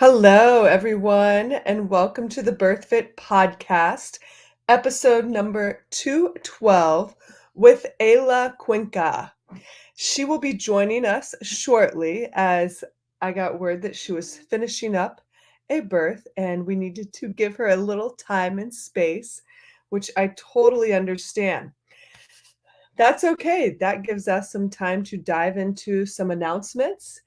Hello, everyone, and welcome to the BirthFit podcast, episode number 212 with Eyla Cuenca. She will be joining us shortly as I got word that she was finishing up a birth and we needed to give her a little time and space, which I totally understand. That's okay. That gives us some time to dive into some announcements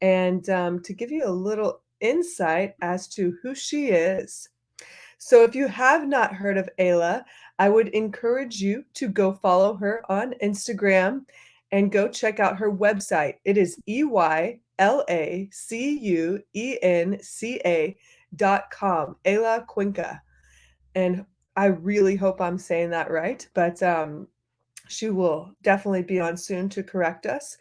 and to give you a little insight as to who she is. So, if you have not heard of Ayla, I would encourage you to go follow her on Instagram and go check out her website. It is EYLACUENCA.com, Ayla Cuenca. And I really hope I'm saying that right, but she will definitely be on soon to correct us.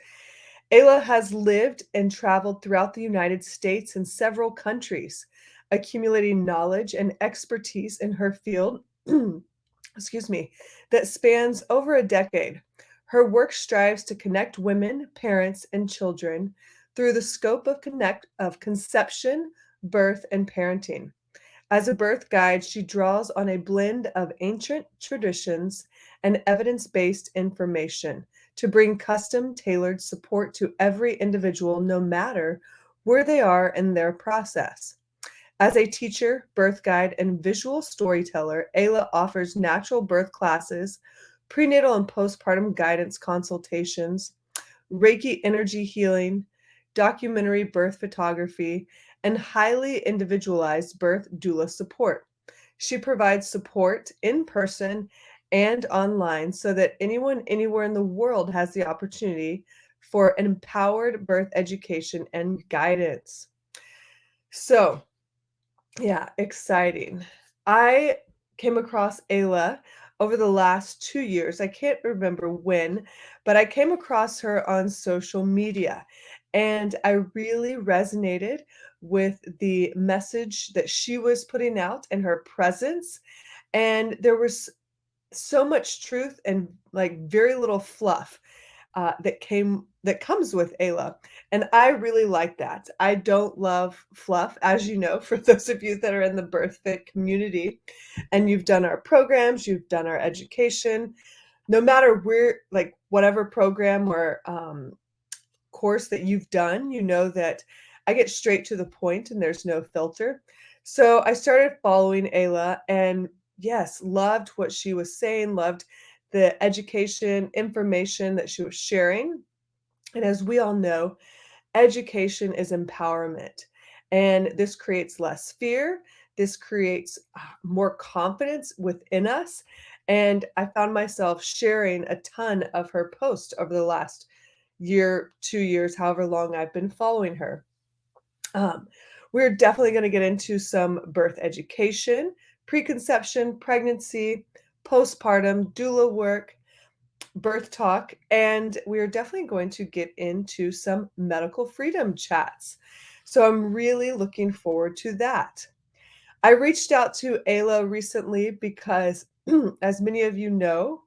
Ayla has lived and traveled throughout the United States and several countries, accumulating knowledge and expertise in her field, excuse me, that spans over a decade. Her work strives to connect women, parents, and children through the scope of conception, birth, and parenting. As a birth guide, she draws on a blend of ancient traditions and evidence based information to bring custom tailored support to every individual, no matter where they are in their process. As a teacher, birth guide, and visual storyteller, Ayla offers natural birth classes, prenatal and postpartum guidance consultations, Reiki energy healing, documentary birth photography, and highly individualized birth doula support. She provides support in person and online so that anyone anywhere in the world has the opportunity for an empowered birth education and guidance. So, yeah, exciting. I came across Ayla over the last 2 years. I can't remember when, but I came across her on social media, and I really resonated with the message that she was putting out and her presence, and there was so much truth and, like, very little fluff that comes with Ayla, and I really like that. I don't love fluff, as you know, for those of you that are in the BirthFit community, and you've done our programs, you've done our education, no matter where, like, whatever program or, course that you've done, you know that I get straight to the point and there's no filter. So I started following Ayla and yes, loved what she was saying, loved the education, information that she was sharing. And as we all know, education is empowerment. And this creates less fear. This creates more confidence within us. And I found myself sharing a ton of her posts over the last year, 2 years, however long I've been following her. Um, we're definitely going to get into some birth education, preconception, pregnancy, postpartum, doula work, birth talk, and we're definitely going to get into some medical freedom chats. So I'm really looking forward to that. I reached out to Ayla recently because, as many of you know,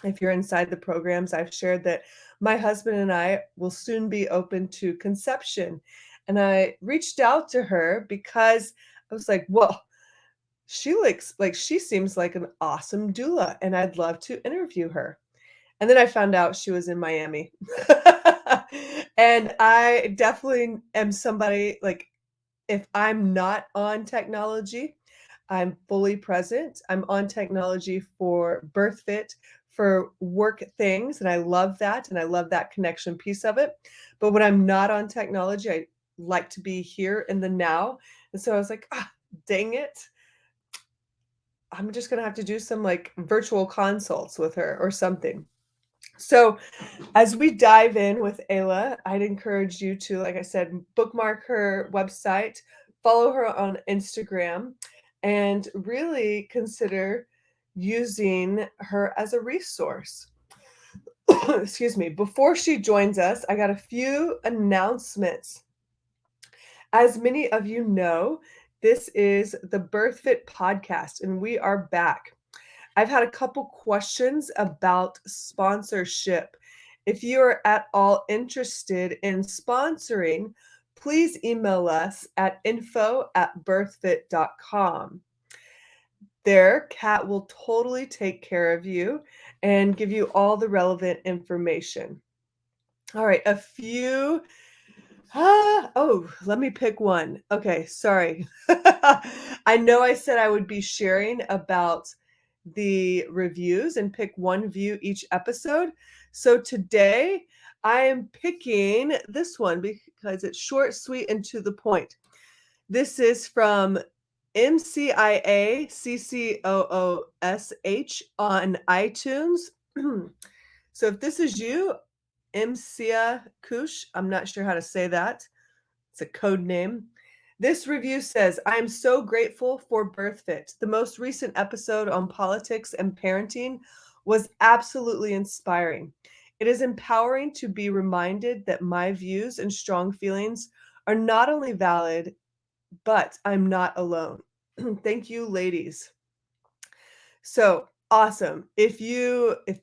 if you're inside the programs, I've shared that my husband and I will soon be open to conception. And I reached out to her because I was like, well, she looks like she seems like an awesome doula, and I'd love to interview her. And then I found out she was in Miami. And I definitely am somebody like if I'm not on technology, I'm fully present. I'm on technology for BirthFit, for work things, and I love that, and I love that connection piece of it. But when I'm not on technology, I like to be here in the now. And so I was like, ah, dang it. I'm just gonna have to do some like virtual consults with her or something. So as we dive in with Ayla, I'd encourage you to, like I said, bookmark her website, follow her on Instagram, and really consider using her as a resource. Excuse me. Before she joins us, I got a few announcements. As many of you know, this is the BirthFit podcast, and we are back. I've had a couple questions about sponsorship. If you're at all interested in sponsoring, please email us at info@birthfit.com. There, Kat will totally take care of you and give you all the relevant information. All right, let me pick one. Okay, sorry. I know I said I would be sharing about the reviews and pick one view each episode. So today I am picking this one because it's short, sweet, and to the point. This is from MCIACCOOSH on iTunes. So if this is you, MCIA Kush, I'm not sure how to say that. It's a code name. This review says, I am so grateful for BirthFit. The most recent episode on politics and parenting was absolutely inspiring. It is empowering to be reminded that my views and strong feelings are not only valid, but I'm not alone. Thank you, ladies. So awesome. If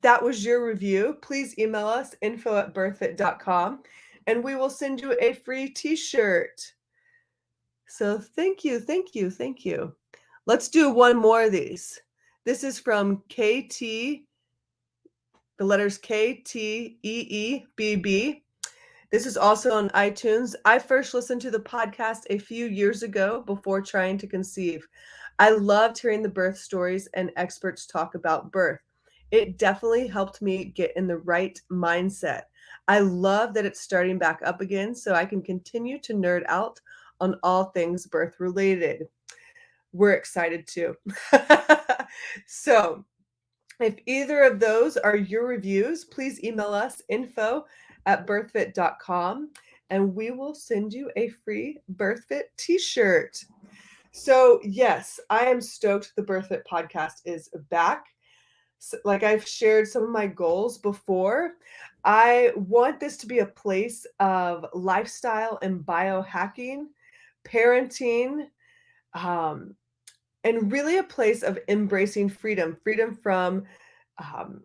that was your review, please email us info@birthfit.com and we will send you a free t-shirt. So thank you, thank you, thank you. Let's do one more of these. This is from KT, the letters KTEEBB. This is also on iTunes. I first listened to the podcast a few years ago before trying to conceive. I loved hearing the birth stories and experts talk about birth. It definitely helped me get in the right mindset. I love that it's starting back up again so I can continue to nerd out on all things birth related. We're excited too. So, if either of those are your reviews, please email us info@birthfit.com and we will send you a free BirthFit t-shirt. So, yes, I am stoked the BirthFit podcast is back. So, like I've shared some of my goals before, I want this to be a place of lifestyle and biohacking, parenting, um, and really a place of embracing freedom from um,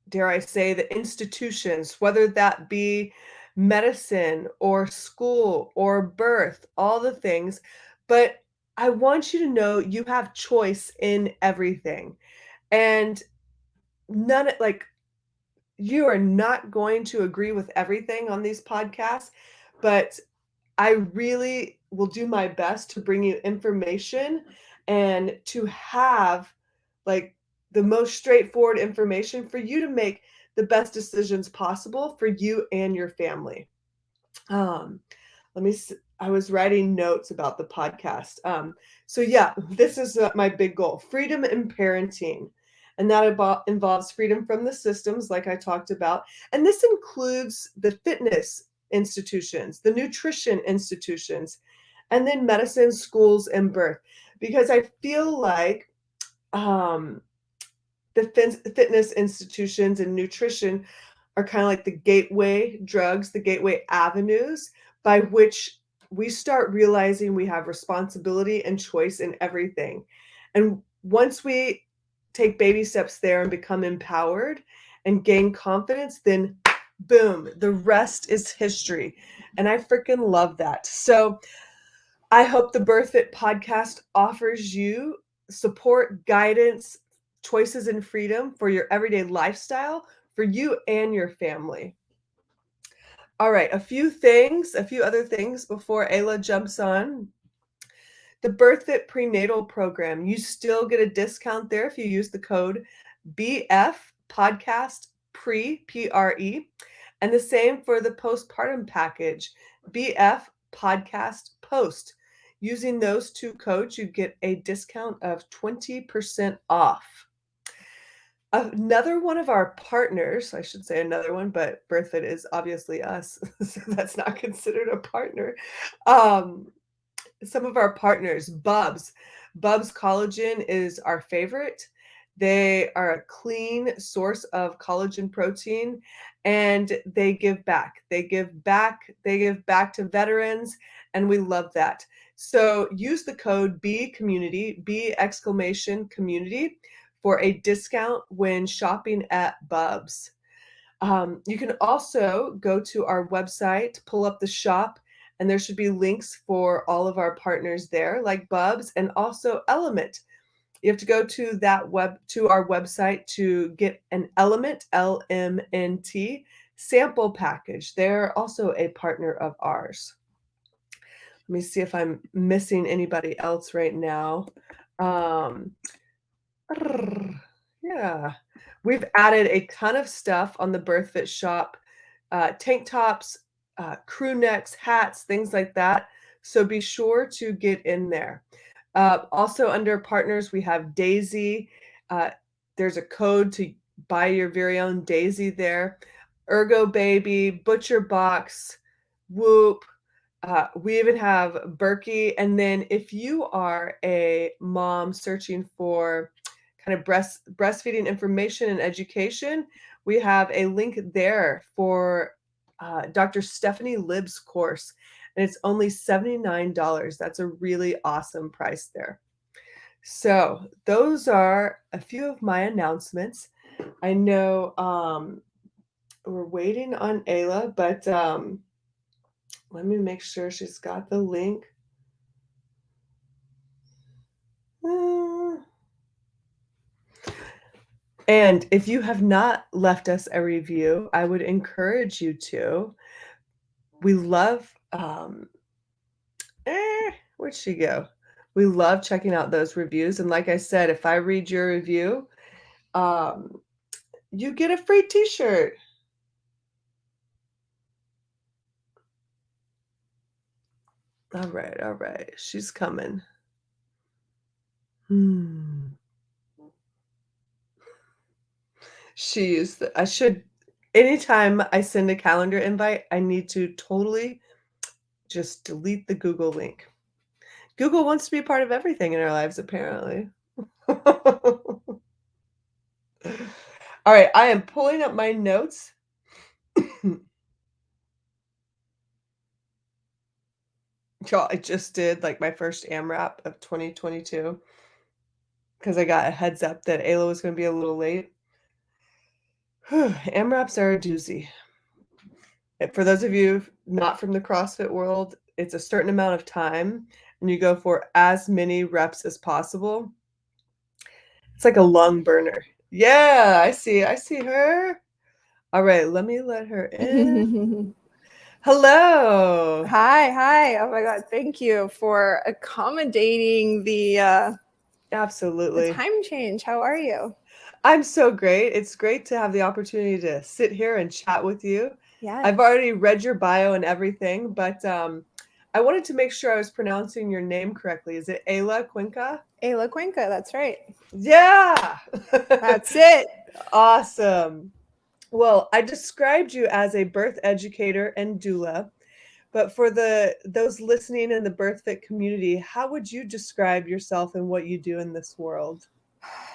dare I say, the institutions, whether that be medicine or school or birth, all the things. But I want you to know you have choice in everything. And you are not going to agree with everything on these podcasts, but I really will do my best to bring you information and to have like the most straightforward information for you to make the best decisions possible for you and your family. Um, I was writing notes about the podcast. So yeah, this is my big goal: freedom in parenting, and that involves freedom from the systems, like I talked about, and this includes the fitness institutions, the nutrition institutions, and then medicine, schools, and birth, because I feel like um, the fitness institutions and nutrition are kind of like the gateway drugs, the gateway avenues by which we start realizing we have responsibility and choice in everything. And once we take baby steps there and become empowered and gain confidence, then boom, the rest is history. And I freaking love that. So I hope the BirthFit podcast offers you support, guidance, choices, and freedom for your everyday lifestyle for you and your family. All right, a few other things before Ayla jumps on. The BirthFit prenatal program, you still get a discount there if you use the code BF podcast PRE, and the same for the postpartum package, BF podcast post. Using those two codes, you get a discount of 20% off. Another one of our partners, I should say another one, but BirthFit is obviously us, so that's not considered a partner. Some of our partners, Bubs. Bubs Collagen is our favorite. They are a clean source of collagen protein, and they give back. They give back to veterans, and we love that. So use the code BCommunity, B exclamation community, for a discount when shopping at Bubs. You can also go to our website, pull up the shop, and there should be links for all of our partners there, like Bubs and also Element. You have to go to our website to get an Element, LMNT, sample package. They're also a partner of ours. Let me see if I'm missing anybody else right now. Um, yeah, we've added a ton of stuff on the BirthFit shop, tank tops, crew necks, hats, things like that. So be sure to get in there. Also under partners, we have Daisy. Uh, there's a code to buy your very own Daisy there. Ergo Baby, Butcher Box, Whoop. We even have Berkey. And then if you are a mom searching for kind of breastfeeding information and education, we have a link there for Dr. Stephanie Libb's course, and it's only $79. That's a really awesome price there. So those are a few of my announcements. I know we're waiting on Eyla, but let me make sure she's got the link. And if you have not left us a review, I would encourage you to. We love, where'd she go? We love checking out those reviews. And like I said, if I read your review, you get a free t-shirt. All right. She's coming. Anytime I send a calendar invite, I need to totally just delete the Google link. Google wants to be a part of everything in our lives, apparently. All right, I am pulling up my notes. Y'all, I just did like my first AMRAP of 2022 because I got a heads up that Ayla was going to be a little late. AMRAPs are a doozy. For those of you not from the CrossFit world, it's a certain amount of time and you go for as many reps as possible. It's like a lung burner. Yeah, I see her. All right, let me let her in. Hello. Hi. Oh my God. Thank you for accommodating the Absolutely. time change. How are you? I'm so great. It's great to have the opportunity to sit here and chat with you. Yeah. I've already read your bio and everything, but I wanted to make sure I was pronouncing your name correctly. Is it Eyla Cuenca? Eyla Cuenca. That's right. Yeah. That's it. Awesome. Well, I described you as a birth educator and doula, but for those listening in the BirthFit community, how would you describe yourself and what you do in this world?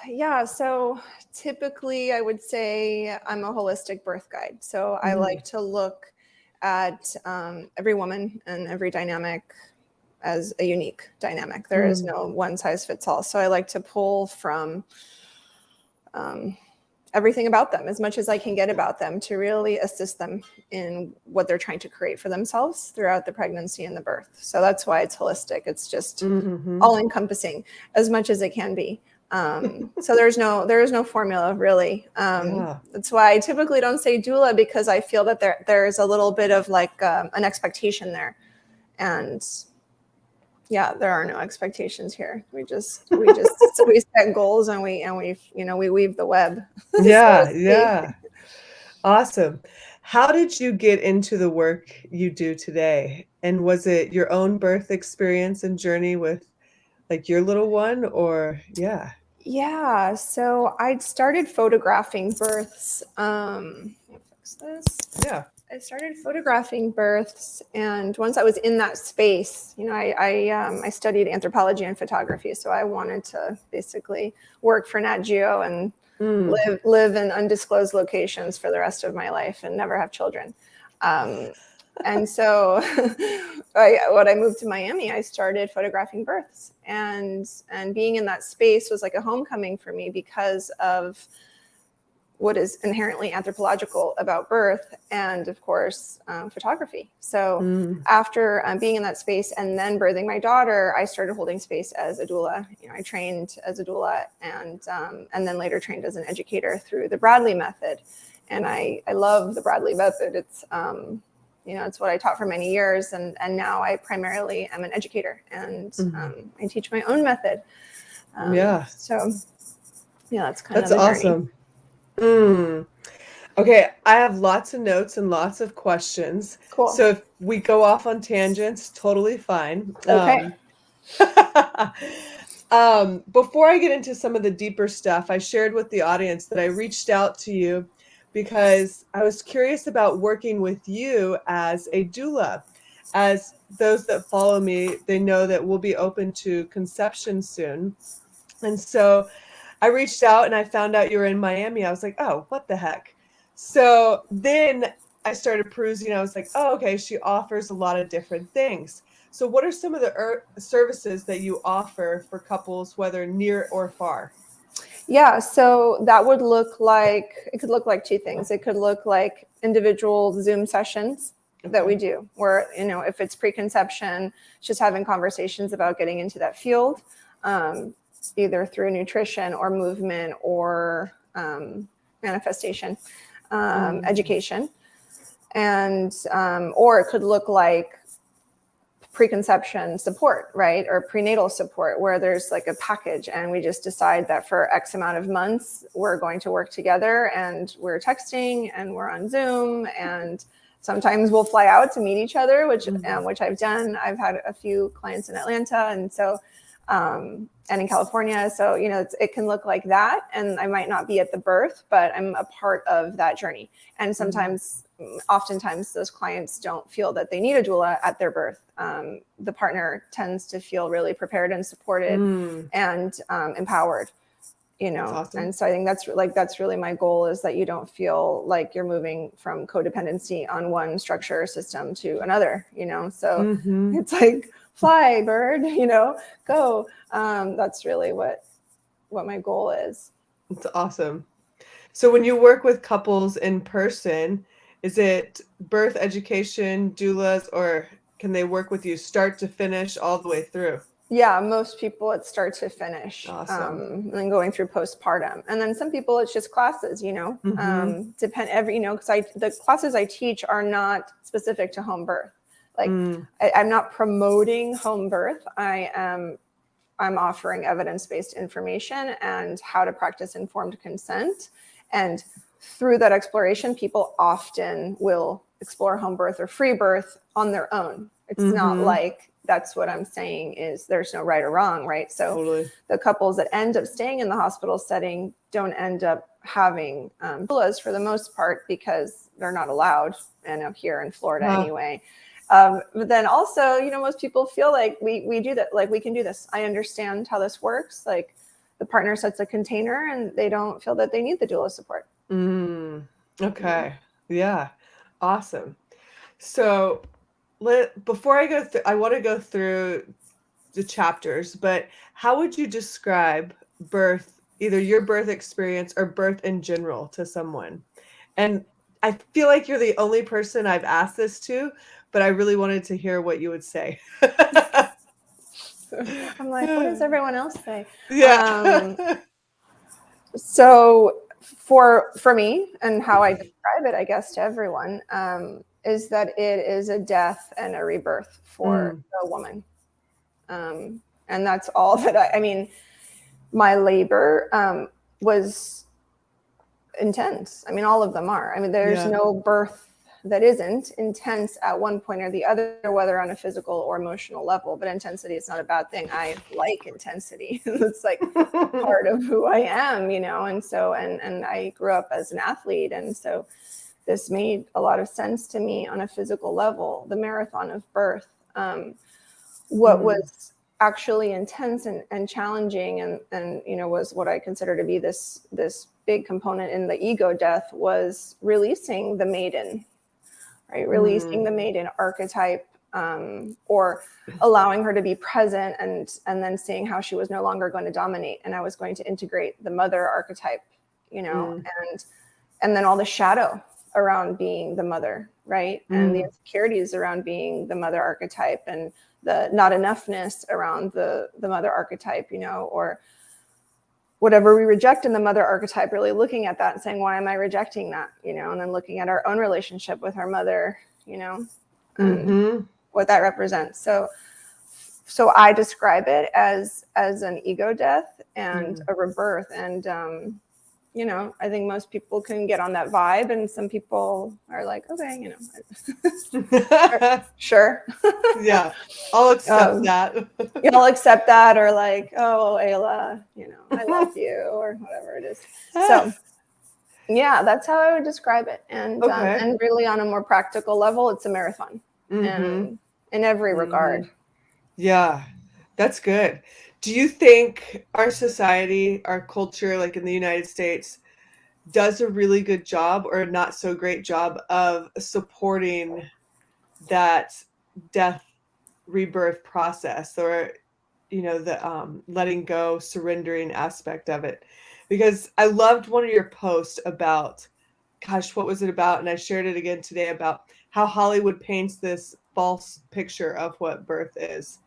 Yeah. So typically I would say I'm a holistic birth guide. So I like to look at every woman and every dynamic as a unique dynamic. There is no one size fits all. So I like to pull from everything about them, as much as I can get about them, to really assist them in what they're trying to create for themselves throughout the pregnancy and the birth. So that's why it's holistic. It's just all encompassing as much as it can be. So there is no formula really. That's why I typically don't say doula, because I feel that there's a little bit of like an expectation there, and yeah, there are no expectations here. We set goals and we weave the web. Yeah. Awesome. How did you get into the work you do today? And was it your own birth experience and journey with like your little one, or yeah? Yeah, so I'd started photographing births. Fix this. Yeah. I started photographing births, and once I was in that space, I studied anthropology and photography, so I wanted to basically work for Nat Geo and live in undisclosed locations for the rest of my life and never have children. And so when I moved to Miami, I started photographing births, and being in that space was like a homecoming for me, because of what is inherently anthropological about birth, and of course, photography. So after being in that space and then birthing my daughter, I started holding space as a doula. I trained as a doula and then later trained as an educator through the Bradley method. And I love the Bradley method. It's it's what I taught for many years, and now I primarily am an educator, and I teach my own method. So that's kind of the awesome. journey. Okay, I have lots of notes and lots of questions. Cool. So if we go off on tangents, totally fine. Okay. Before I get into some of the deeper stuff, I shared with the audience that I reached out to you because I was curious about working with you as a doula. As those that follow me, they know that we'll be open to conception soon. And so I reached out and I found out you were in Miami. I was like, oh, what the heck? So then I started perusing. I was like, oh, okay, she offers a lot of different things. So what are some of the services that you offer for couples, whether near or far? Yeah, so that would look like, it could look like two things. It could look like individual Zoom sessions that we do, where, if it's preconception, just having conversations about getting into that field, either through nutrition or movement or manifestation, education. And, or it could look like preconception support, right? Or prenatal support, where there's like a package and we just decide that for X amount of months, we're going to work together, and we're texting and we're on Zoom, and sometimes we'll fly out to meet each other, which I've done. I've had a few clients in Atlanta, and so, and in California. So, it can look like that. And I might not be at the birth, but I'm a part of that journey. And sometimes, oftentimes those clients don't feel that they need a doula at their birth. The partner tends to feel really prepared and supported and empowered, Awesome. And so I think that's really my goal, is that you don't feel like you're moving from codependency on one structure or system to another, so it's like, fly bird, go. That's really what my goal is. It's awesome. So when you work with couples in person, is it birth education, doulas, or can they work with you start to finish all the way through? Yeah, most people it's start to finish. Awesome. And then going through postpartum. And then some people it's just classes, because the classes I teach are not specific to home birth. Like I'm not promoting home birth. I'm offering evidence-based information and how to practice informed consent. And through that exploration, people often will explore home birth or free birth on their own. It's not like, that's what I'm saying, is there's no right or wrong, right? So the couples that end up staying in the hospital setting don't end up having doulas for the most part, because they're not allowed, here in Florida anyway. But then also, most people feel like we do that, like we can do this. I understand how this works. Like the partner sets a container and they don't feel that they need the doula support. Okay. Yeah. Awesome. So before I go through, I want to go through the chapters, but how would you describe birth, either your birth experience or birth in general, to someone? And I feel like you're the only person I've asked this to, but I really wanted to hear what you would say. I'm like, what does everyone else say? Yeah. So for me, and how I describe it, I guess, to everyone, is that it is a death and a rebirth for a woman. And that's all that I mean, my labor was intense. I mean, all of them are. I mean, there's no birth that isn't intense at one point or the other, whether on a physical or emotional level. But intensity is not a bad thing. I like intensity. It's like part of who I am, and so, and I grew up as an athlete. And so this made a lot of sense to me on a physical level, the marathon of birth. What was actually intense and challenging and was what I consider to be this big component in the ego death, was releasing the maiden, right? Releasing the maiden archetype, or allowing her to be present, and then seeing how she was no longer going to dominate, and I was going to integrate the mother archetype, and And then all the shadow around being the mother, right? And the insecurities around being the mother archetype, and the not enoughness around the mother archetype, you know, or whatever we reject in the mother archetype, really looking at that and saying, why am I rejecting that? You know, and then looking at our own relationship with our mother, you know, and what that represents. So I describe it as an ego death and a rebirth. And, you know, I think most people can get on that vibe, and some people are like, okay, you know, sure. Yeah, I'll accept that. You'll accept that, or like, oh, Eyla, you know, I love you, or whatever it is. So yeah, that's how I would describe it. And and really on a more practical level, it's a marathon, and in every regard. Yeah, that's good. Do you think our society, our culture, like in the United States, does a really good job or not so great job of supporting that death rebirth process, or, you know, the letting go, surrendering aspect of it? Because I loved one of your posts about, gosh, what was it about? And I shared it again today about how Hollywood paints this false picture of what birth is.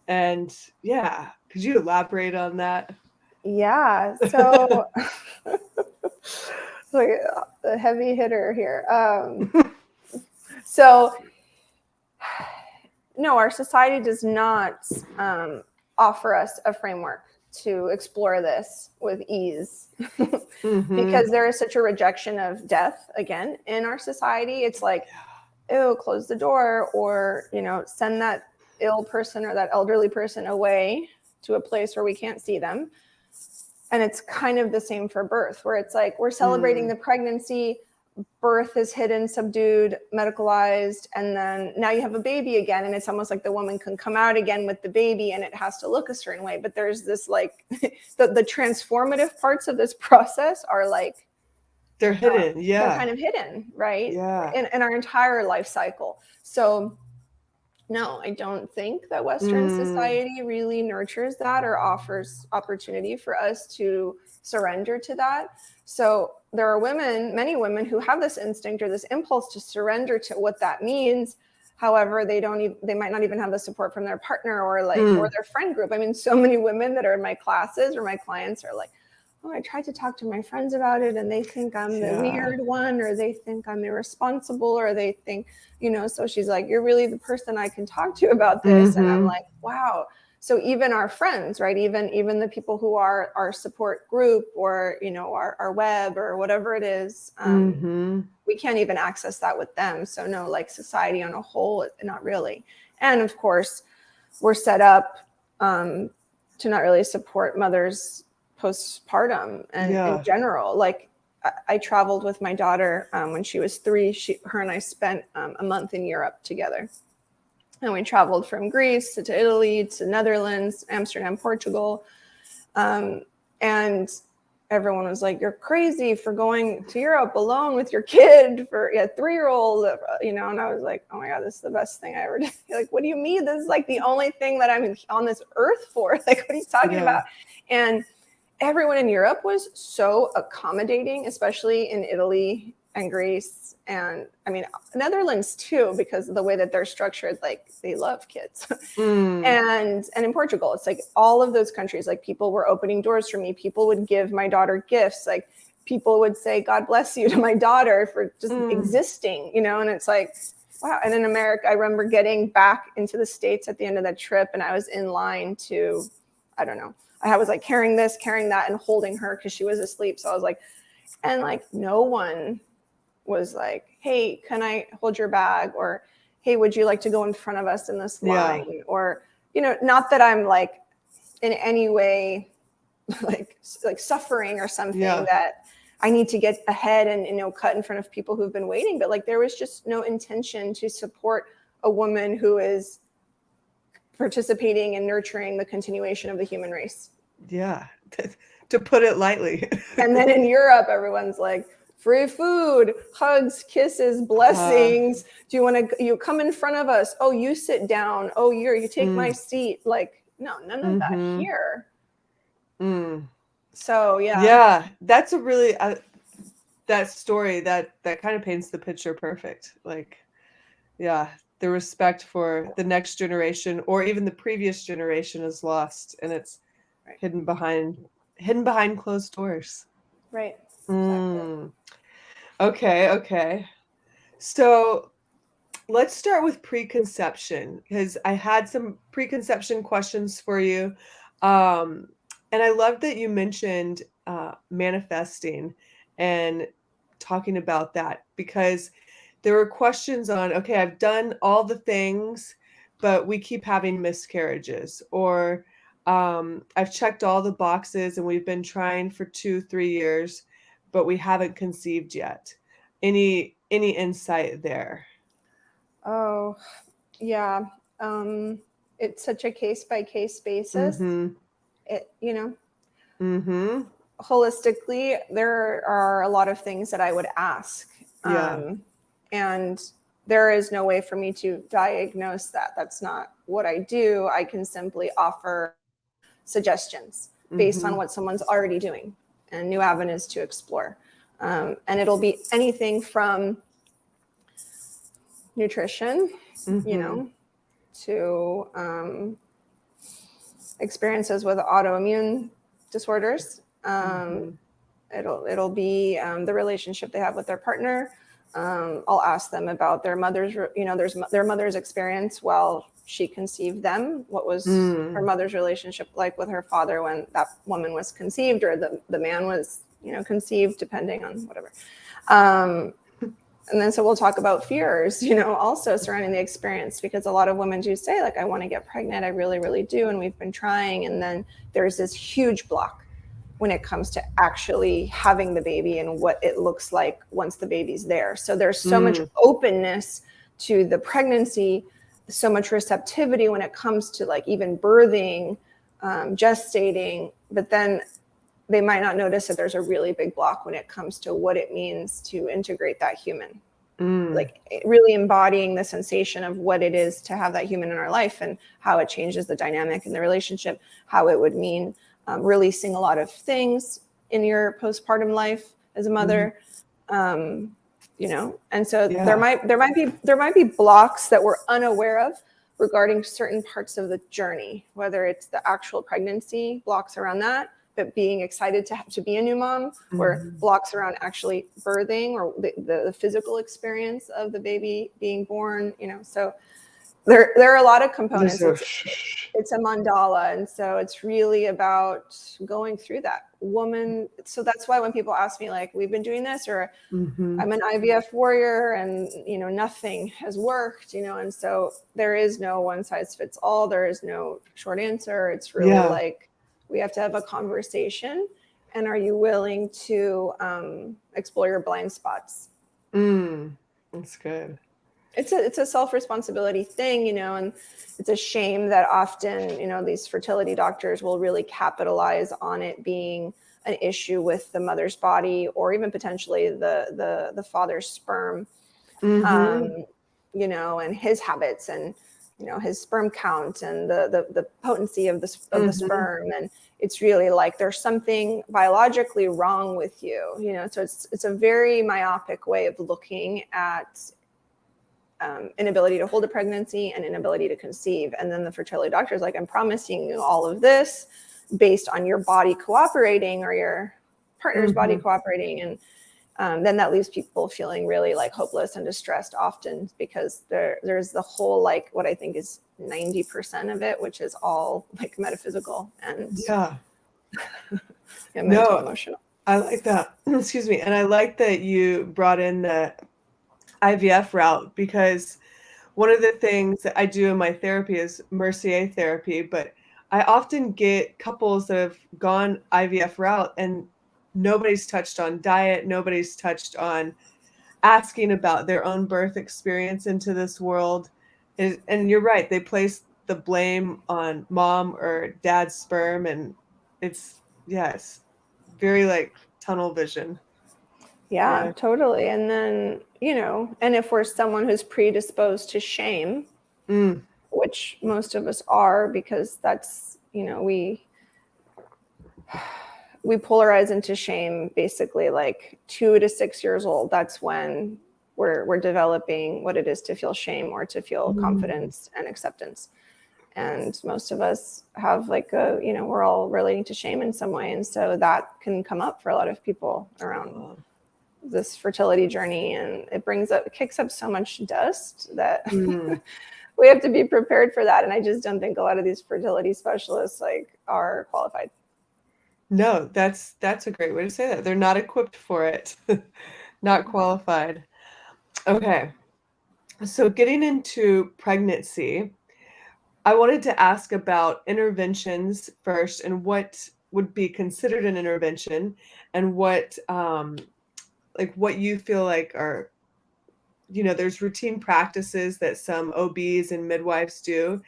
And yeah, could you elaborate on that? Yeah. So like a heavy hitter here. So no, our society does not offer us a framework to explore this with ease because there is such a rejection of death again in our society. It's like, oh, close the door, or, you know, send that ill person or that elderly person away to a place where we can't see them. And it's kind of the same for birth, where it's like we're celebrating the pregnancy, birth is hidden, subdued, medicalized, and then now you have a baby again, and it's almost like the woman can come out again with the baby and it has to look a certain way. But there's this like the transformative parts of this process are like they're hidden. they're kind of hidden, right? Yeah. In our entire life cycle. So no, I don't think that Western society really nurtures that or offers opportunity for us to surrender to that. So there are women, many women, who have this instinct or this impulse to surrender to what that means. However, they might not even have the support from their partner or like or their friend group. I mean, so many women that are in my classes or my clients are like, oh, I tried to talk to my friends about it and they think I'm the weird one, or they think I'm irresponsible, or they think, you know, so she's like, you're really the person I can talk to about this. And I'm like, wow. So even our friends, right? Even the people who are our support group, or, you know, our web or whatever it is, we can't even access that with them. So no, like society on a whole, not really. And of course, we're set up to not really support mothers postpartum and in general. Like I traveled with my daughter when she was 3. Her and I spent a month in Europe together. And we traveled from Greece to Italy to Netherlands, Amsterdam, Portugal. And everyone was like, you're crazy for going to Europe alone with your kid for a 3-year-old, you know? And I was like, oh my God, this is the best thing I ever did. Like, what do you mean? This is like the only thing that I'm on this earth for. Like, what are you talking about? And everyone in Europe was so accommodating, especially in Italy and Greece. And I mean, Netherlands too, because of the way that they're structured, like they love kids. And in Portugal, it's like all of those countries, like people were opening doors for me. People would give my daughter gifts. Like people would say, God bless you to my daughter for just existing, you know? And it's like, wow. And in America, I remember getting back into the States at the end of that trip, and I was in line to, I don't know, I was like carrying this, carrying that, and holding her because she was asleep. So I was like, and like no one was like, hey, can I hold your bag? Or, hey, would you like to go in front of us in this line? Or, you know, not that I'm like in any way like suffering or something that I need to get ahead and, you know, cut in front of people who've been waiting. But like there was just no intention to support a woman who is participating and nurturing the continuation of the human race. Yeah, to put it lightly. And then in Europe, everyone's like, free food, hugs, kisses, blessings. Do you want to, you come in front of us? Oh, you sit down. Oh, you take my seat. Like, no, none of that here. So, yeah. Yeah, that's a really, that story that kind of paints the picture perfect. Like, yeah, the respect for the next generation or even the previous generation is lost, and it's Right. hidden behind closed doors. Right. Mm. Okay. So let's start with preconception, because I had some preconception questions for you. And I love that you mentioned manifesting and talking about that, because there were questions on, okay, I've done all the things, but we keep having miscarriages, or I've checked all the boxes and we've been trying for 2-3 years, but we haven't conceived yet. Any insight there? Oh, yeah. It's such a case by case basis. Mm-hmm. It, Mm-hmm. holistically, there are a lot of things that I would ask. Yeah. And there is no way for me to diagnose that. That's not what I do. I can simply offer suggestions based on what someone's already doing and new avenues to explore. And it'll be anything from nutrition, to experiences with autoimmune disorders. It'll be the relationship they have with their partner. I'll ask them about their mother's, their mother's experience while she conceived them. What was her mother's relationship like with her father when that woman was conceived, or the man was, conceived, depending on whatever. And then so we'll talk about fears, also surrounding the experience, because a lot of women do say, like, I want to get pregnant. I really, really do. And we've been trying. And then there's this huge block when it comes to actually having the baby and what it looks like once the baby's there. So there's so much openness to the pregnancy, so much receptivity when it comes to like even birthing, gestating, but then they might not notice that there's a really big block when it comes to what it means to integrate that human. Like really embodying the sensation of what it is to have that human in our life and how it changes the dynamic in the relationship, how it would mean releasing a lot of things in your postpartum life as a mother. And so there might be blocks that we're unaware of regarding certain parts of the journey, whether it's the actual pregnancy, blocks around that, but being excited to be a new mom, or blocks around actually birthing, or the physical experience of the baby being born, so there are a lot of components. It's a mandala. And so it's really about going through that woman. So that's why when people ask me, like, we've been doing this, or I'm an IVF warrior and, nothing has worked, and so there is no one size fits all. There is no short answer. It's really like, we have to have a conversation. And are you willing to explore your blind spots? That's good. It's a self-responsibility thing, and it's a shame that often, these fertility doctors will really capitalize on it being an issue with the mother's body, or even potentially the father's sperm, and his habits, and his sperm count, and the potency of the sperm. And it's really like there's something biologically wrong with you, so it's a very myopic way of looking at inability to hold a pregnancy and inability to conceive. And then the fertility doctor is like, I'm promising you all of this based on your body cooperating, or your partner's body cooperating. And then that leaves people feeling really like hopeless and distressed often, because there's the whole, like, what I think is 90% of it, which is all like metaphysical and mental, emotional. I like that. Excuse me. And I like that you brought in the IVF route, because one of the things that I do in my therapy is Mercier therapy, but I often get couples that have gone IVF route and nobody's touched on diet, nobody's touched on asking about their own birth experience into this world. And you're right, they place the blame on mom or dad's sperm, and it's very like tunnel vision. Yeah, totally. And then, and if we're someone who's predisposed to shame, which most of us are, because that's, we we polarize into shame basically like 2 to 6 years old. That's when we're developing what it is to feel shame or to feel confidence and acceptance. And most of us have like we're all relating to shame in some way. And so that can come up for a lot of people around this fertility journey. And it kicks up so much dust that we have to be prepared for that. And I just don't think a lot of these fertility specialists like are qualified. No, that's a great way to say that. They're not equipped for it, not qualified. Okay. So getting into pregnancy, I wanted to ask about interventions first and what would be considered an intervention and what what you feel like are, there's routine practices that some OBs and midwives do,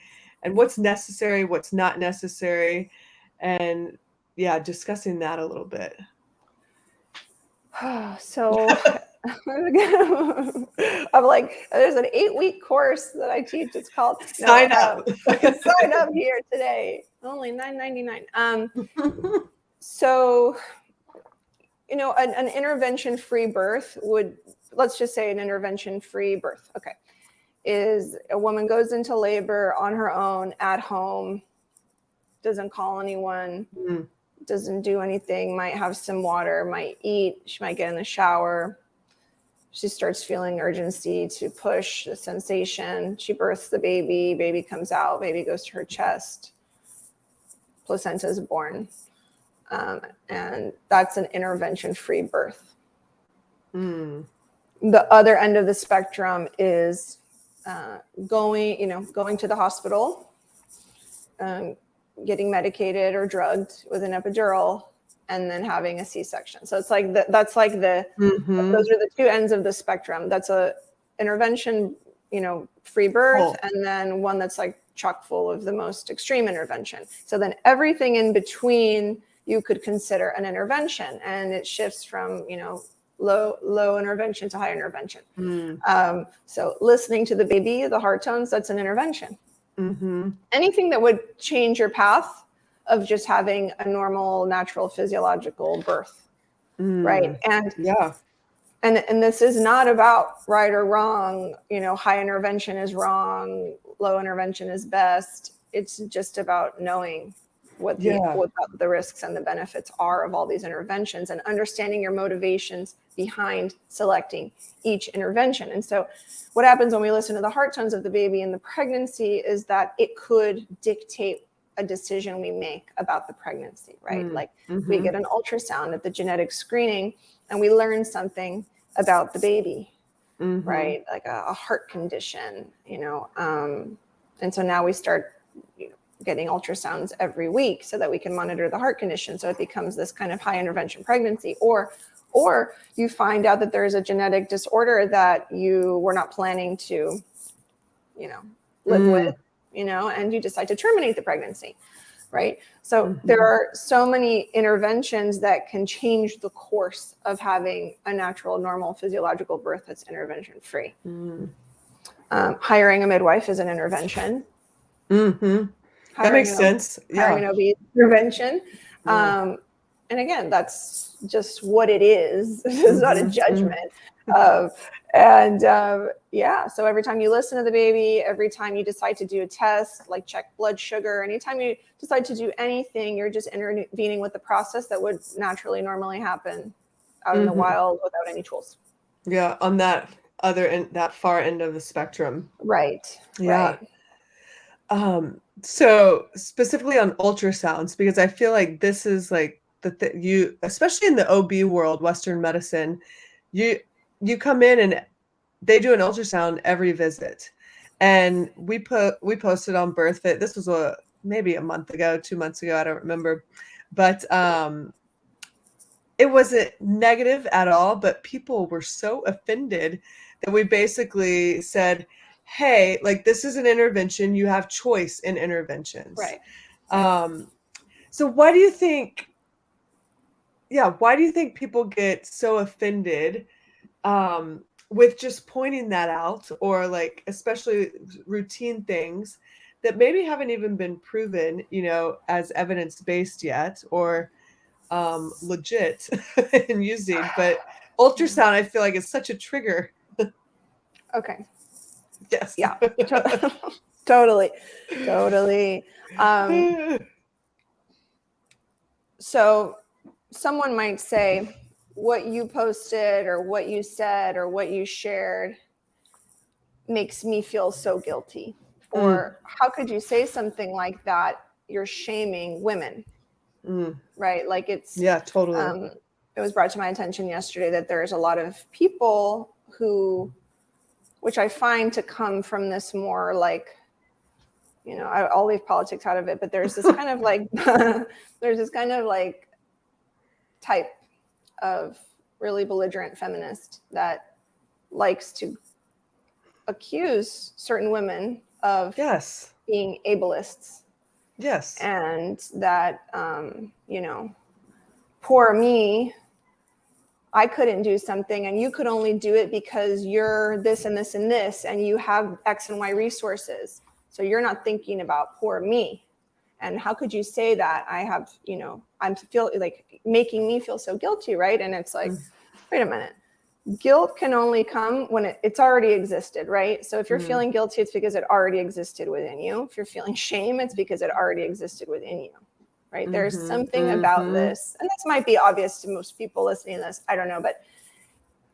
and what's necessary, what's not necessary, and yeah, discussing that a little bit. So I'm like, there's an 8-week course that I teach. It's called Sign up. Sign up here today. Only $9.99. So, an intervention-free birth let's just say an intervention-free birth. Okay. Is a woman goes into labor on her own at home, doesn't call anyone, doesn't do anything, might have some water, might eat, she might get in the shower. She starts feeling urgency to push the sensation. She births the baby comes out, baby goes to her chest, placenta is born. And that's an intervention-free birth. The other end of the spectrum is going to the hospital, getting medicated or drugged with an epidural, and then having a C-section. So it's like those are the two ends of the spectrum. That's a intervention, free birth, and then one that's like chock full of the most extreme intervention. So then everything in between you could consider an intervention, and it shifts from low intervention to high intervention. So listening to the baby, the heart tones, that's an intervention. Anything that would change your path of just having a normal, natural, physiological birth, right? And and this is not about right or wrong. High intervention is wrong, low intervention is best. It's just about knowing what the risks and the benefits are of all these interventions and understanding your motivations behind selecting each intervention. And so what happens when we listen to the heart tones of the baby in the pregnancy is that it could dictate a decision we make about the pregnancy, right? Like we get an ultrasound at the genetic screening and we learn something about the baby, right? Like a heart condition, and so now we start getting ultrasounds every week so that we can monitor the heart condition. So it becomes this kind of high intervention pregnancy, or you find out that there's a genetic disorder that you were not planning to, live with, and you decide to terminate the pregnancy, right? So there are so many interventions that can change the course of having a natural, normal, physiological birth that's intervention free. Hiring a midwife is an intervention. That makes sense. Hiring an OB intervention. And again, that's just what it is. It's not a judgment. So every time you listen to the baby, every time you decide to do a test, like check blood sugar, anytime you decide to do anything, you're just intervening with the process that would naturally, normally happen out in the wild without any tools. Yeah, on that other end, that far end of the spectrum. Right. Yeah. Right. So specifically on ultrasounds, because I feel like this is like you, especially in the OB world, Western medicine, you come in and they do an ultrasound every visit. And we posted on BIRTHFIT. This was maybe a month ago, 2 months ago, I don't remember. But it wasn't negative at all, but people were so offended that we basically said, hey, like this is an intervention. You have choice in interventions. Right. So why do you think people get so offended with just pointing that out, or like especially routine things that maybe haven't even been proven, as evidence-based yet, or legit in using, but ultrasound, I feel like it's such a trigger. Okay. Yes. Yeah. Totally. So someone might say what you posted or what you said or what you shared makes me feel so guilty. Or how could you say something like that? You're shaming women, right? Like yeah, totally. It was brought to my attention yesterday that there's a lot of people who, which I find to come from this more like, you know, I'll leave politics out of it, but there's this kind of like, there's this kind of like type of really belligerent feminist that likes to accuse certain women of being ableists. Yes. And that, you know, poor me, I couldn't do something and you could only do it because you're this and this and this, and you have X and Y resources. So you're not thinking about poor me. And how could you say that? I have, you know, I'm feel like making me feel so guilty, right? And it's like, wait a minute. Guilt can only come when it's already existed, right? So if you're feeling guilty, it's because it already existed within you. If you're feeling shame, it's because it already existed within you, right? There's something about this, and this might be obvious to most people listening to this, I don't know, but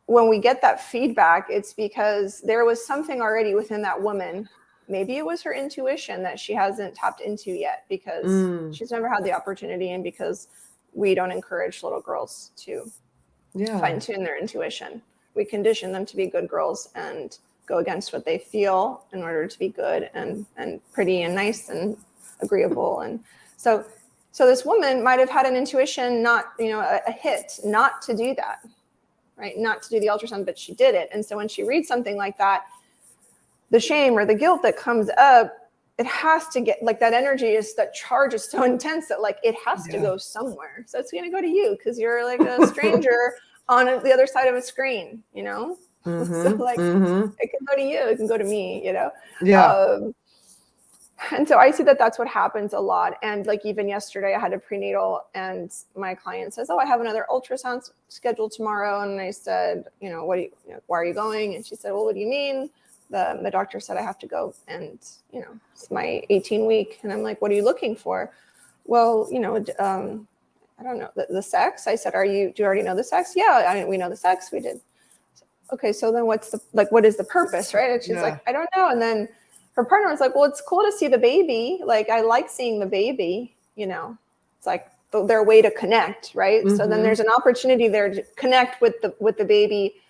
when we get that feedback, it's because there was something already within that woman. Maybe it was her intuition that she hasn't tapped into yet because she's never had the opportunity, and because we don't encourage little girls to fine tune their intuition. We condition them to be good girls and go against what they feel in order to be good and pretty and nice and agreeable. And so this woman might have had an intuition, not, you know, a hit, not to do that, right? Not to do the ultrasound, but she did it. And so when she reads something like that, the shame or the guilt that comes up, it has to get, like, that energy is, that charge is so intense that like it has to go somewhere. So it's going to go to you because you're like a stranger on the other side of a screen, you know? So like it can go to you, it can go to me, you know? And so I see that that's what happens a lot. And like even yesterday I had a prenatal and my client says, oh, I have another ultrasound scheduled tomorrow. And I said, you know, why are you going? And she said, well, what do you mean? The doctor said I have to go, and, you know, it's my 18 week. And I'm like, what are you looking for? Well, you know, I don't know, the sex. I said, do you already know the sex? Yeah, we know the sex. We did. Okay. So then what is the purpose? Right. And she's like, I don't know. And then her partner was like, well, it's cool to see the baby. Like, I like seeing the baby, you know, it's like their way to connect. Right. So then there's an opportunity there to connect with the baby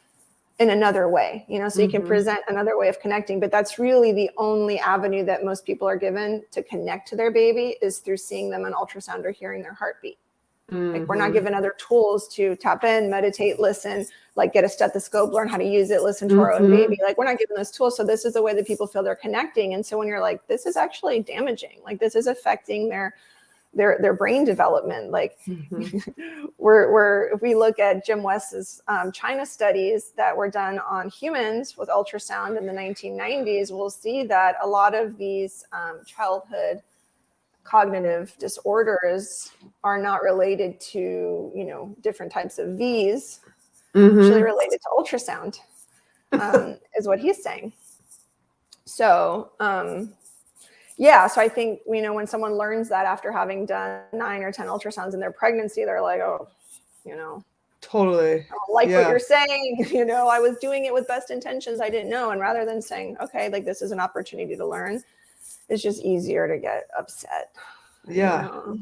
in another way, you know, so you can present another way of connecting. But that's really the only avenue that most people are given to connect to their baby, is through seeing them on ultrasound or hearing their heartbeat. Like, we're not given other tools to tap in, meditate, listen, like get a stethoscope, learn how to use it, listen to our own baby. Like, we're not given those tools. So this is the way that people feel they're connecting. And so when you're like, this is actually damaging, like this is affecting their brain development. Like if we look at Jim West's China studies that were done on humans with ultrasound in the 1990s, we'll see that a lot of these childhood cognitive disorders are not related to, you know, different types of V's, actually related to ultrasound, is what he's saying. So, so I think, you know, when someone learns that after having done 9 or 10 ultrasounds in their pregnancy, they're like, oh, you know, totally. I don't like what you're saying. You know, I was doing it with best intentions. I didn't know. And rather than saying, okay, like, this is an opportunity to learn, it's just easier to get upset. Yeah. You know?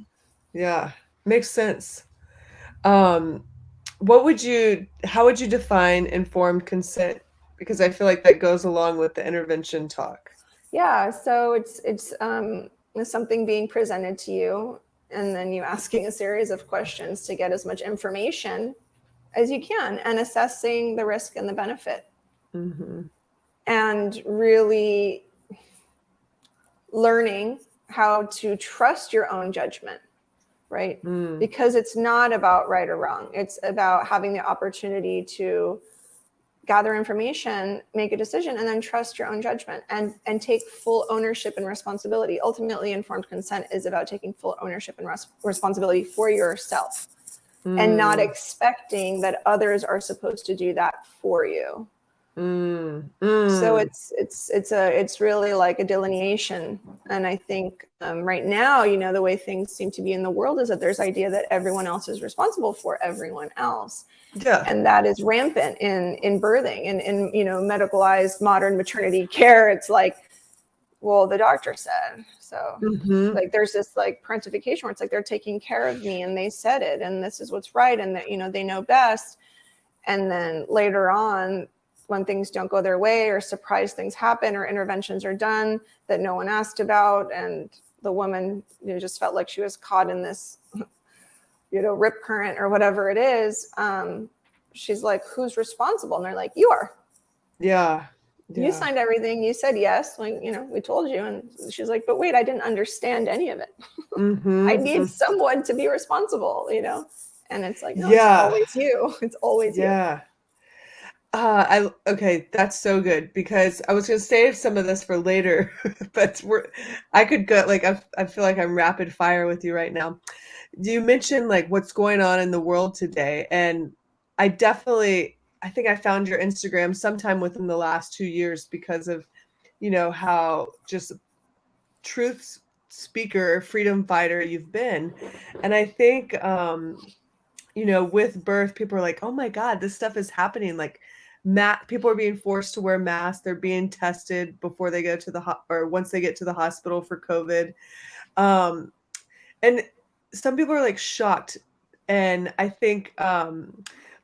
Yeah. Makes sense. How would you define informed consent? Because I feel like that goes along with the intervention talk. Yeah. So it's something being presented to you, and then you asking a series of questions to get as much information as you can, and assessing the risk and the benefit. And really learning how to trust your own judgment, right? Because it's not about right or wrong. It's about having the opportunity to gather information, make a decision, and then trust your own judgment and take full ownership and responsibility. Ultimately, informed consent is about taking full ownership and responsibility for yourself. and not expecting that others are supposed to do that for you. So it's really like a delineation. And I think right now, you know, the way things seem to be in the world is that there's idea that everyone else is responsible for everyone else. Yeah. And that is rampant in birthing and in, you know, medicalized modern maternity care. It's like, well, the doctor said so. Like there's this like parentification where it's like they're taking care of me and they said it and this is what's right and that, you know, they know best. And then later on, when things don't go their way or surprise things happen or interventions are done that no one asked about, and the woman, you know, just felt like she was caught in this, you know, rip current or whatever it is, she's like, who's responsible? And they're like, you are. Yeah. You signed everything. You said yes. Like, you know, we told you. And she's like, but wait, I didn't understand any of it. I need someone to be responsible, you know? And it's like, no, it's always you. It's always you. Okay, that's so good, because I was gonna save some of this for later, but I could go, like, I feel like I'm rapid fire with you right now. You mentioned like what's going on in the world today, and I think I found your Instagram sometime within the last 2 years because of, you know, how just truth speaker, freedom fighter you've been. And I think, you know, with birth, people are like, oh my God, this stuff is happening. Like, people are being forced to wear masks. They're being tested before they go to or once they get to the hospital for COVID. And some people are like shocked. And I think,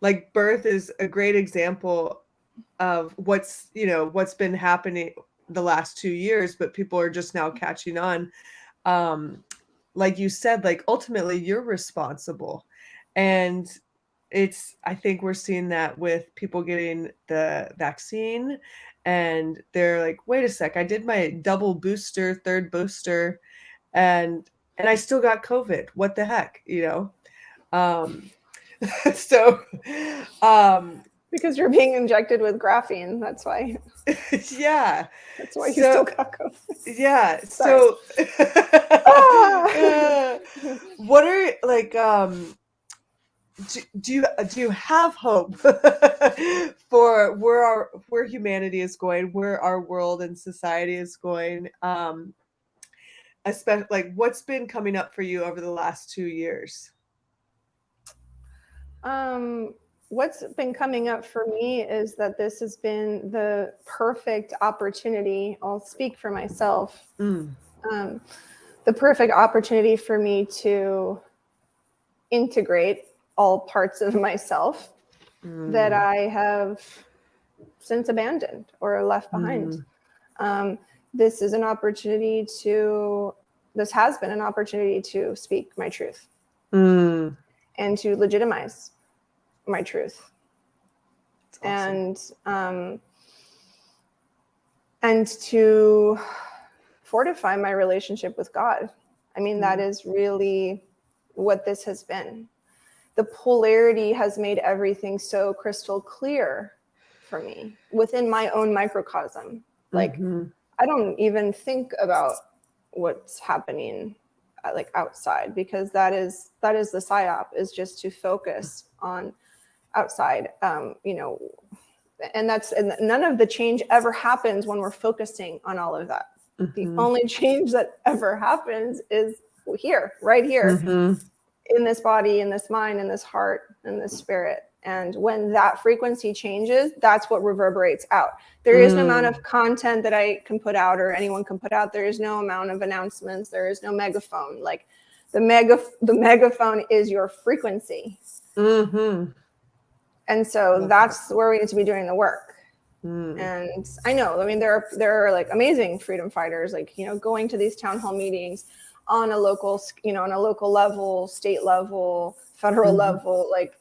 like, birth is a great example of what's been happening the last 2 years, but people are just now catching on. Like you said, like, ultimately you're responsible. And I think we're seeing that with people getting the vaccine, and they're like, wait a sec, I did my double booster, third booster, and I still got COVID. What the heck, you know? So, because you're being injected with graphene. That's why. Yeah. That's why you still got COVID. Yeah. Sorry. So, what are like, do you have hope for where humanity is going, where our world and society is going? Especially, like, what's been coming up for you over the last 2 years? What's been coming up for me is that this has been the perfect opportunity. I'll speak for myself. The perfect opportunity for me to integrate all parts of myself that I have since abandoned or left behind. This has been an opportunity to speak my truth and to legitimize my truth. Awesome. And to fortify my relationship with God. I mean, that is really what this has been. The polarity has made everything so crystal clear for me within my own microcosm. Like, I don't even think about what's happening like outside, because that is the psyop, is just to focus on outside, you know, and none of the change ever happens when we're focusing on all of that. The only change that ever happens is here, right here, in this body, in this mind, in this heart, in this spirit. And when that frequency changes, that's what reverberates out. There is no amount of content that I can put out or anyone can put out. There is no amount of announcements. There is no megaphone. Like, the megaphone is your frequency. And so that's where we need to be doing the work. And I know, I mean, there are like amazing freedom fighters, like, you know, going to these town hall meetings on a local, you know, on a local level, state level, federal level. Like,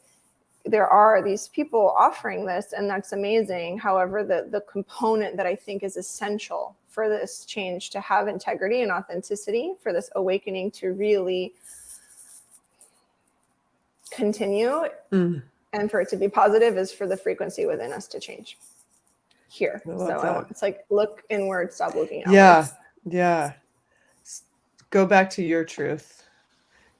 there are these people offering this, and that's amazing. However, the component that I think is essential for this change to have integrity and authenticity, for this awakening to really continue and for it to be positive, is for the frequency within us to change here. So it's like, look inward, stop looking outwards. Yeah. Go back to your truth,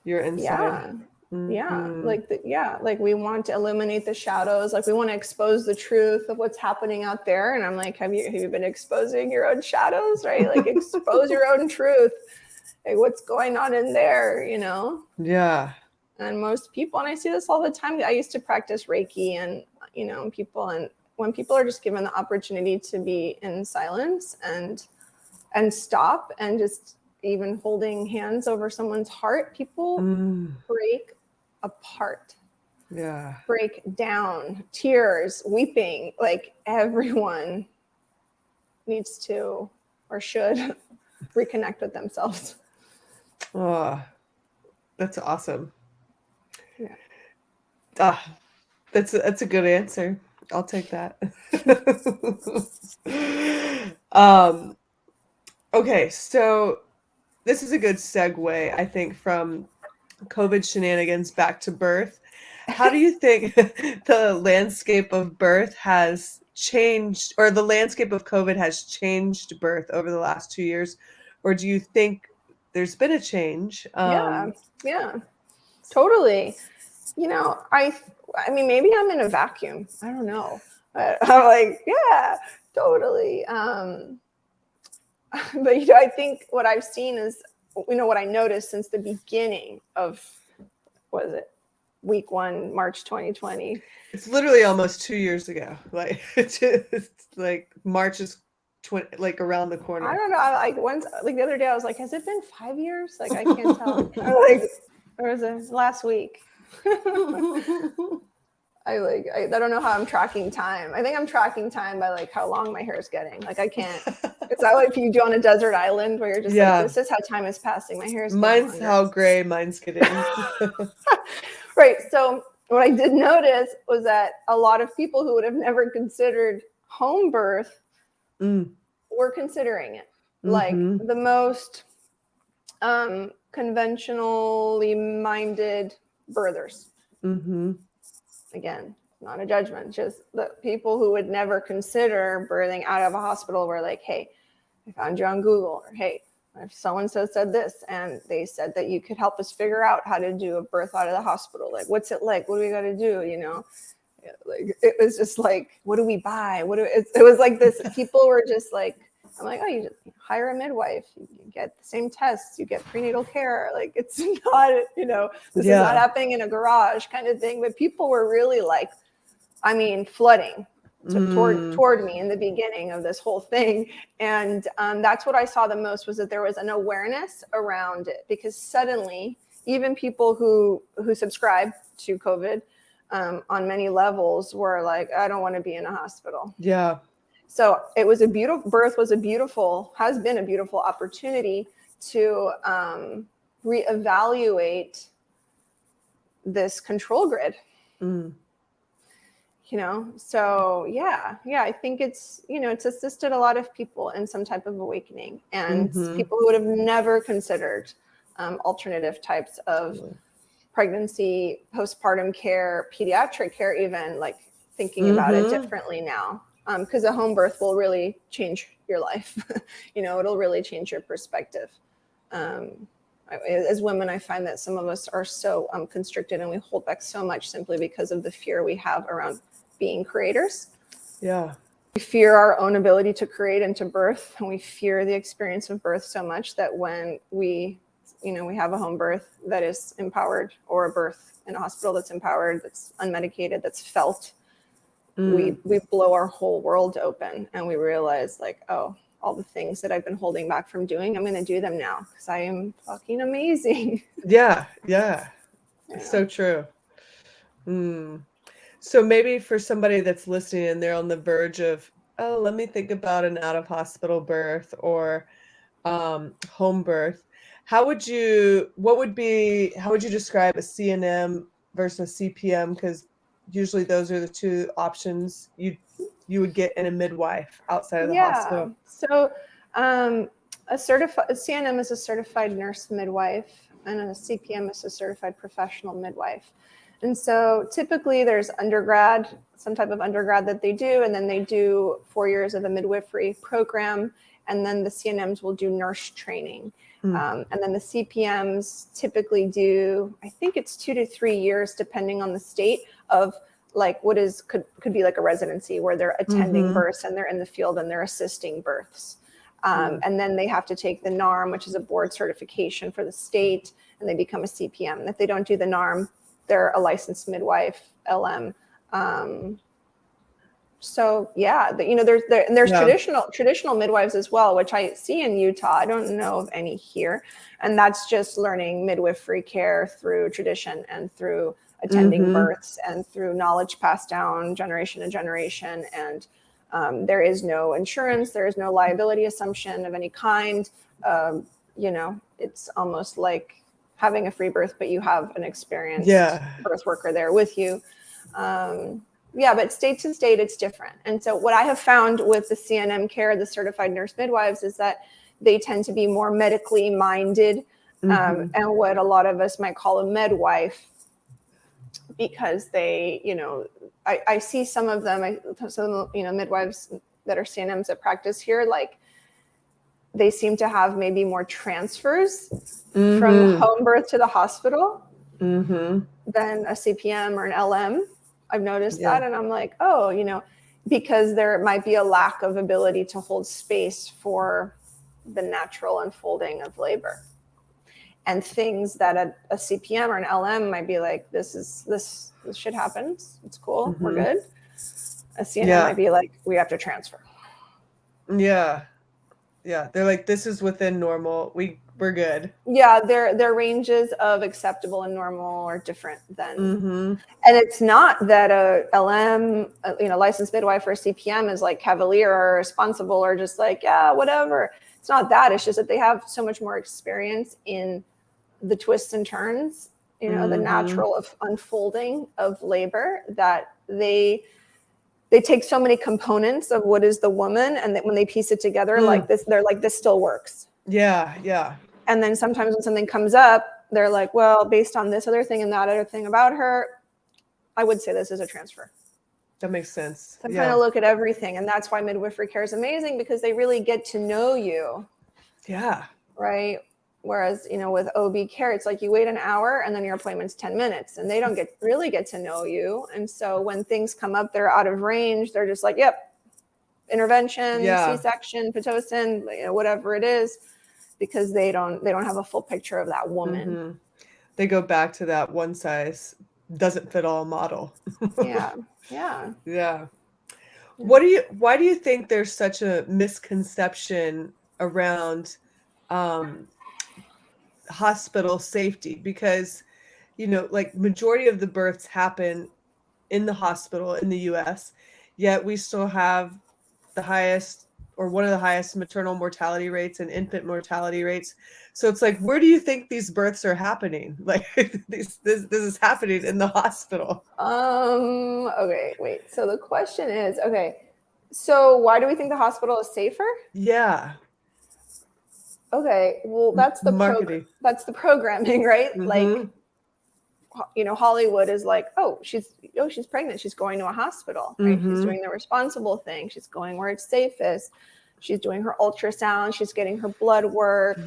your inside. Like we want to illuminate the shadows, like we want to expose the truth of what's happening out there. And I'm like, have you been exposing your own shadows, right? Like expose your own truth, like what's going on in there, Yeah. And most people, and I see this all the time, I used to practice Reiki, and when people are just given the opportunity to be in silence and stop, and just even holding hands over someone's heart, people break apart. Yeah. Break down, tears, weeping. Like everyone needs to or should reconnect with themselves. Oh, that's awesome. Yeah. That's a good answer. I'll take that. Okay, so this is a good segue, I think, from COVID shenanigans back to birth. How do you think the landscape of birth has changed, or the landscape of COVID has changed birth over the last 2 years? Or do you think there's been a change? Yeah, totally. I mean, maybe I'm in a vacuum. I don't know. But I'm like, yeah, totally. But I think what I've seen is, what I noticed since the beginning of, what is it, week 1, March 2020. It's literally almost 2 years ago. Like it's like March is like around the corner. I don't know. The other day I was like, has it been 5 years? Like I can't tell. Like, or was it last week? I don't know how I'm tracking time. I think I'm tracking time by like how long my hair is getting. Like I can't. It's not like you do on a desert island where you're just like, this is how time is passing. My hair is. Mine's how gray mine's getting. Right. So what I did notice was that a lot of people who would have never considered home birth were considering it. Like the most conventionally minded birthers. Again, not a judgment, just the people who would never consider birthing out of a hospital were like, hey, I found you on Google, or hey, if someone said this and they said that you could help us figure out how to do a birth out of the hospital, like what's it like, what do we got to do, like it was just like, what do we buy, it was like this. People were just like, I'm like, oh, you just hire a midwife, you get the same tests, you get prenatal care, like it's not, this is not happening in a garage kind of thing. But people were really like, flooding toward me in the beginning of this whole thing. And that's what I saw the most, was that there was an awareness around it, because suddenly even people who subscribe to COVID on many levels were like, I don't want to be in a hospital. Yeah. So it was has been a beautiful opportunity to reevaluate this control grid. So I think it's, it's assisted a lot of people in some type of awakening, and people who would have never considered alternative types of pregnancy, postpartum care, pediatric care, even like thinking about it differently now. Because a home birth will really change your life. It'll really change your perspective. As women, I find that some of us are so constricted, and we hold back so much simply because of the fear we have around being creators. Yeah. We fear our own ability to create and to birth, and we fear the experience of birth so much that when we have a home birth that is empowered, or a birth in a hospital that's empowered, that's unmedicated, that's felt, we blow our whole world open, and we realize like, oh, all the things that I've been holding back from doing, I'm going to do them now because I am fucking amazing. Yeah. So true. So maybe for somebody that's listening and they're on the verge of, oh, let me think about an out of hospital birth or home birth, how would you describe a CNM versus a CPM? Because usually those are the two options you would get in a midwife outside of the hospital. So a CNM is a certified nurse midwife, and a CPM is a certified professional midwife. And so typically there's some type of undergrad that they do, and then they do 4 years of a midwifery program. And then the CNMs will do nurse training. And then the CPMs typically do, I think it's 2 to 3 years, depending on the state, of like what is could be like a residency where they're attending births and they're in the field and they're assisting births. And then they have to take the NARM, which is a board certification for the state, and they become a CPM. And if they don't do the NARM, they're a licensed midwife, LM. So yeah, there's traditional midwives as well, which I see in Utah. I don't know of any here, and that's just learning midwifery care through tradition and through attending births and through knowledge passed down generation to generation. And there is no insurance, there is no liability assumption of any kind. It's almost like having a free birth, but you have an experienced birth worker there with you. But state to state, it's different. And so what I have found with the CNM care, the certified nurse midwives, is that they tend to be more medically minded, and what a lot of us might call a midwife, because they, I see some of them, midwives that are CNMs that practice here, like they seem to have maybe more transfers from home birth to the hospital than a CPM or an LM. I've noticed that. And I'm like, because there might be a lack of ability to hold space for the natural unfolding of labor. And things that a CPM or an LM might be like, this shit happens. It's cool. We're good. A CNM might be like, we have to transfer. Yeah. Yeah. They're like, this is within normal. We're good. Yeah. Their ranges of acceptable and normal are different than, and it's not that a LM, licensed midwife or a CPM is like cavalier or responsible or just like, yeah, whatever. It's not that. It's just that they have so much more experience in the twists and turns, the natural of unfolding of labor, that they take so many components of what is the woman, and that when they piece it together like this, they're like, this still works. Yeah. And then sometimes when something comes up, they're like, well, based on this other thing and that other thing about her, I would say this is a transfer. That makes sense. So kind of look at everything. And that's why midwifery care is amazing, because they really get to know you. Yeah. Right. Whereas, with OB care, it's like you wait an hour and then your appointment's 10 minutes and they don't really get to know you. And so when things come up, they're out of range. They're just like, yep, intervention, C-section, Pitocin, whatever it is, because they don't have a full picture of that woman. They go back to that one size doesn't fit all model. Yeah. Why do you think there's such a misconception around hospital safety? Because like majority of the births happen in the hospital in the US, yet we still have the highest or one of the highest maternal mortality rates and infant mortality rates. So it's like, where do you think these births are happening? Like this is happening in the hospital. Okay, wait. So the question is, so why do we think the hospital is safer? Yeah. Okay, well, that's the marketing. That's the programming, right? Like, Hollywood is like, she's pregnant. She's going to a hospital, right? She's doing the responsible thing. She's going where it's safest. She's doing her ultrasound. She's getting her blood work.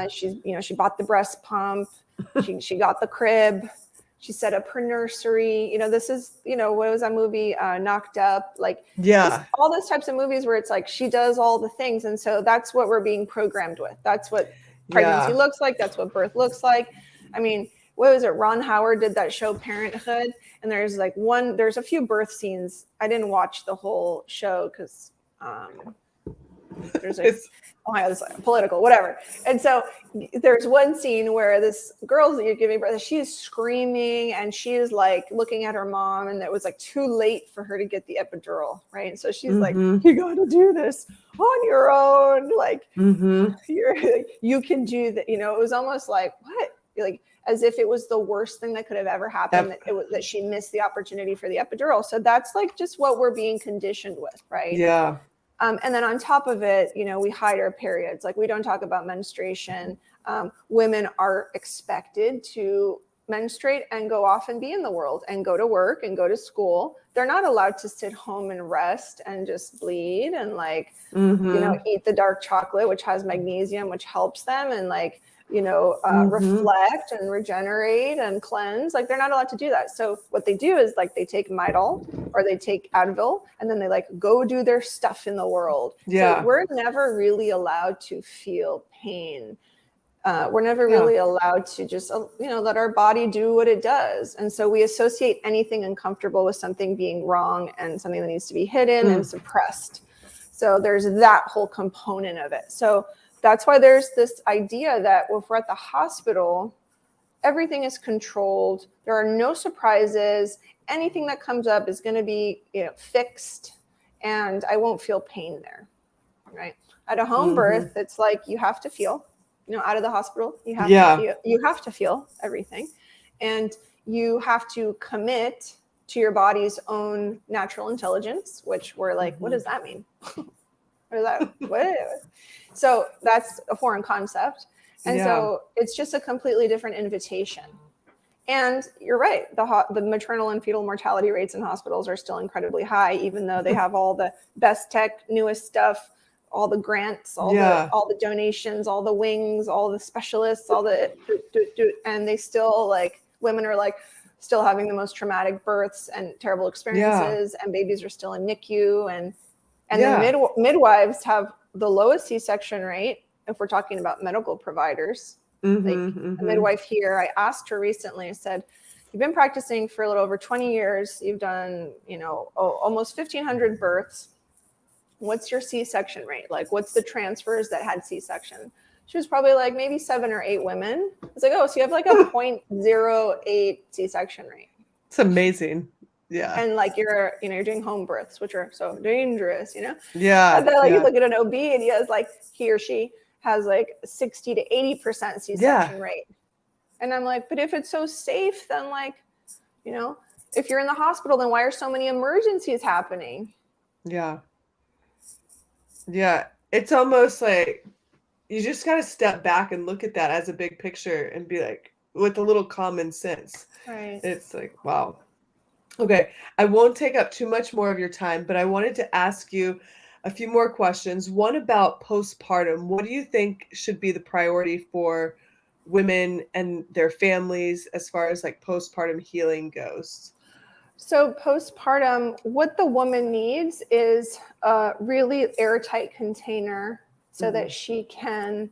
She bought the breast pump. She got the crib. She set up her nursery. This is, what was that movie? Knocked Up. Like, all those types of movies where it's like she does all the things. And so that's what we're being programmed with. That's what pregnancy looks like. That's what birth looks like. I mean, what was it? Ron Howard did that show Parenthood. And there's a few birth scenes. I didn't watch the whole show because there's this political, whatever. And so there's one scene where this girl's giving birth, she's screaming and she's like looking at her mom, and it was like too late for her to get the epidural, right? And so she's like, you got to do this on your own. Like, you can do that. It was almost like, what? Like, as if it was the worst thing that could have ever happened, that she missed the opportunity for the epidural. So that's like just what we're being conditioned with, right? Yeah. And then on top of it, we hide our periods. Like, we don't talk about menstruation. Women are expected to menstruate and go off and be in the world and go to work and go to school. They're not allowed to sit home and rest and just bleed and like, eat the dark chocolate, which has magnesium, which helps them, and like, reflect and regenerate and cleanse. Like they're not allowed to do that. So what they do is like they take Midol or they take Advil and then they like go do their stuff in the world. Yeah. So we're never really allowed to feel pain. We're never really allowed to just, let our body do what it does. And so we associate anything uncomfortable with something being wrong and something that needs to be hidden and suppressed. So there's that whole component of it. So that's why there's this idea that if we're at the hospital, everything is controlled. There are no surprises. Anything that comes up is going to be fixed, and I won't feel pain there, right? At a home birth, it's like you have to feel, out of the hospital, you have to feel everything, and you have to commit to your body's own natural intelligence, which we're like, what does that mean? So that's a foreign concept. And so it's just a completely different invitation. And you're right. The maternal and fetal mortality rates in hospitals are still incredibly high, even though they have all the best tech, newest stuff, all the grants, all the donations, all the wings, all the specialists, and they still like, women are like still having the most traumatic births and terrible experiences, and babies are still in NICU, and the midwives have the lowest C-section rate if we're talking about medical providers. A midwife here, I asked her recently, I said, you've been practicing for a little over 20 years. You've done, almost 1,500 births. What's your C-section rate? Like, what's the transfers that had C-section? She was probably like maybe 7 or 8 women. I was like, oh, so you have like a 0.08 C-section rate. It's amazing. Yeah. And like you're doing home births, which are so dangerous, Yeah. And then like you look at an OB and he or she has like 60 to 80% C-section rate. And I'm like, but if it's so safe, then like, if you're in the hospital, then why are so many emergencies happening? Yeah. Yeah. It's almost like you just got to step back and look at that as a big picture and be like, with a little common sense. Right. It's like, wow. Okay. I won't take up too much more of your time, but I wanted to ask you a few more questions. One about postpartum. What do you think should be the priority for women and their families as far as like postpartum healing goes? So postpartum, what the woman needs is a really airtight container so that she can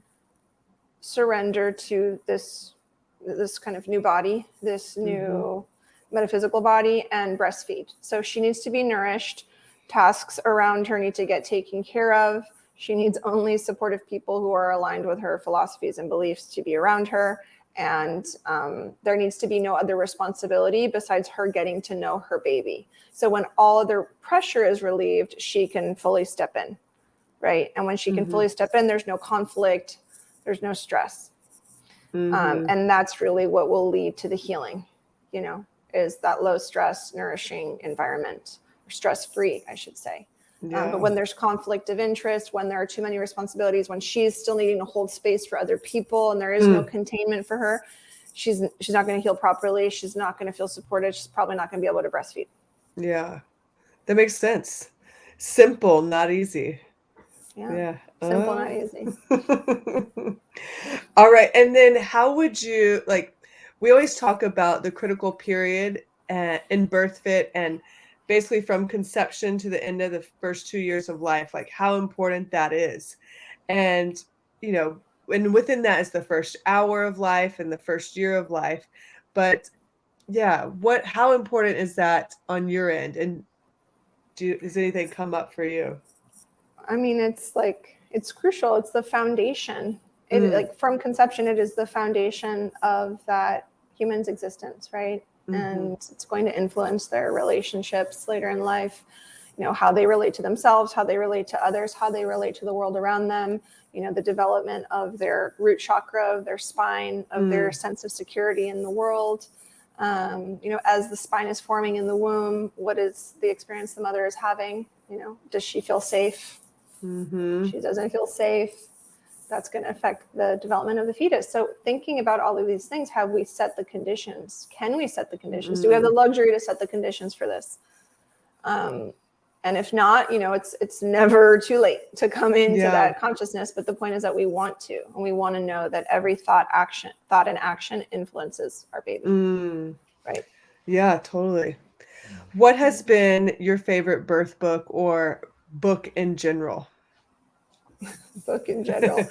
surrender to this kind of new body, this new metaphysical body, and breastfeed. So she needs to be nourished. Tasks around her need to get taken care of. She needs only supportive people who are aligned with her philosophies and beliefs to be around her. And there needs to be no other responsibility besides her getting to know her baby. So when all other pressure is relieved, she can fully step in, right? And when she can fully step in, there's no conflict, there's no stress. And that's really what will lead to the healing, is that low stress, nourishing environment, or stress-free, I should say. But when there's conflict of interest, when there are too many responsibilities, when she's still needing to hold space for other people and there is no containment for her, she's not going to heal properly. She's not going to feel supported. She's probably not going to be able to breastfeed. Yeah, that makes sense. Simple, not easy. Yeah. Simple, not easy. All right. And then how would you, we always talk about the critical period in BIRTHFIT, and basically from conception to the end of the first 2 years of life, like how important that is. And, and within that is the first hour of life and the first year of life. But how important is that on your end? And does anything come up for you? I mean, it's crucial. It's the foundation. From conception, it is the foundation of that human's existence, right? And it's going to influence their relationships later in life, how they relate to themselves, how they relate to others, how they relate to the world around them, the development of their root chakra, of their spine, of their sense of security in the world. As the spine is forming in the womb, what is the experience the mother is having? Does she feel safe? She doesn't feel safe. that's going to affect the development of the fetus. So thinking about all of these things, have we set the conditions? Can we set the conditions? Do we have the luxury to set the conditions for this? And if not, it's never too late to come into that consciousness. But the point is that we want to, and we want to know that every thought and action influences our baby. Right. Yeah, totally. What has been your favorite birth book or book in general? Book in general.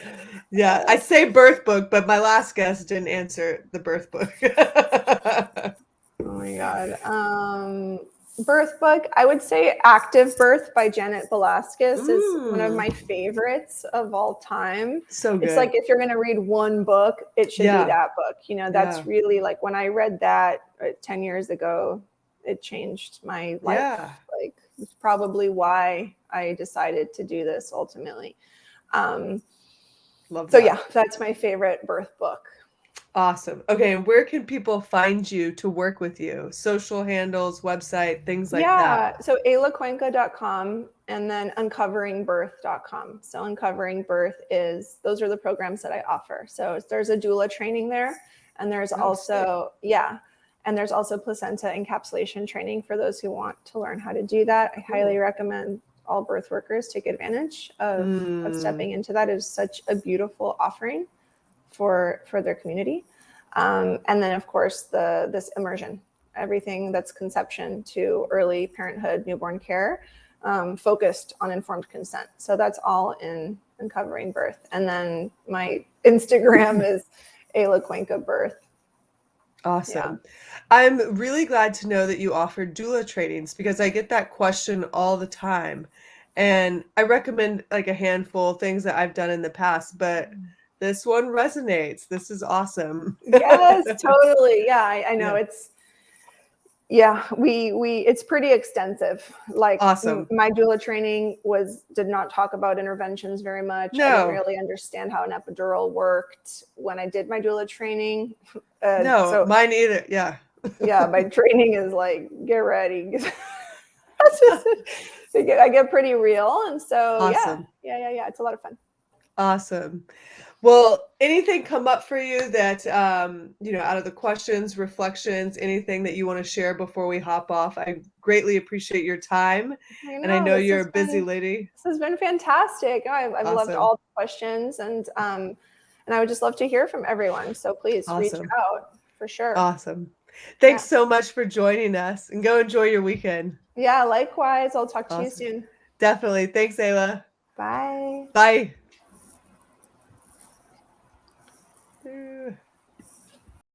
Yeah, I say birth book, but my last guest didn't answer the birth book. Oh my God. Birth book, I would say Active Birth by Janet Velasquez is one of my favorites of all time. So good. It's like, if you're going to read one book, it should be that book. That's really like, when I read that 10 years ago, it changed my life. Yeah. Like, it's probably why I decided to do this ultimately. Love that. So yeah, that's my favorite birth book. Awesome. Okay, and where can people find you to work with you? Social handles, website, things like that. Yeah, so eylacuenca.com and then uncoveringbirth.com. So Uncovering Birth those are the programs that I offer. So there's a doula training there, and there's also placenta encapsulation training for those who want to learn how to do that. I highly recommend all birth workers take advantage of stepping into that. It is such a beautiful offering for their community. And then of course this immersion, everything that's conception to early parenthood, newborn care, focused on informed consent. So that's all in Uncovering Birth. And then my Instagram is Eyla Cuenca Birth. Awesome. Yeah. I'm really glad to know that you offer doula trainings, because I get that question all the time. And I recommend like a handful of things that I've done in the past, but this one resonates. This is awesome. Yes, totally. Yeah, I know. Yeah. It's pretty extensive. Like, awesome. My doula training did not talk about interventions very much. No. I didn't really understand how an epidural worked when I did my doula training. No, mine either. Yeah. Yeah, my training is like, get ready. I get pretty real. And so awesome. Yeah. It's a lot of fun. Awesome. Well, anything come up for you that, out of the questions, reflections, anything that you want to share before we hop off? I greatly appreciate your time. I know you're a busy lady. This has been fantastic. I've awesome. loved all the questions, and I would just love to hear from everyone. So please reach out for sure. Awesome. Thanks so much for joining us, and go enjoy your weekend. Yeah, likewise. I'll talk to you soon. Definitely. Thanks, Eyla. Bye. Bye.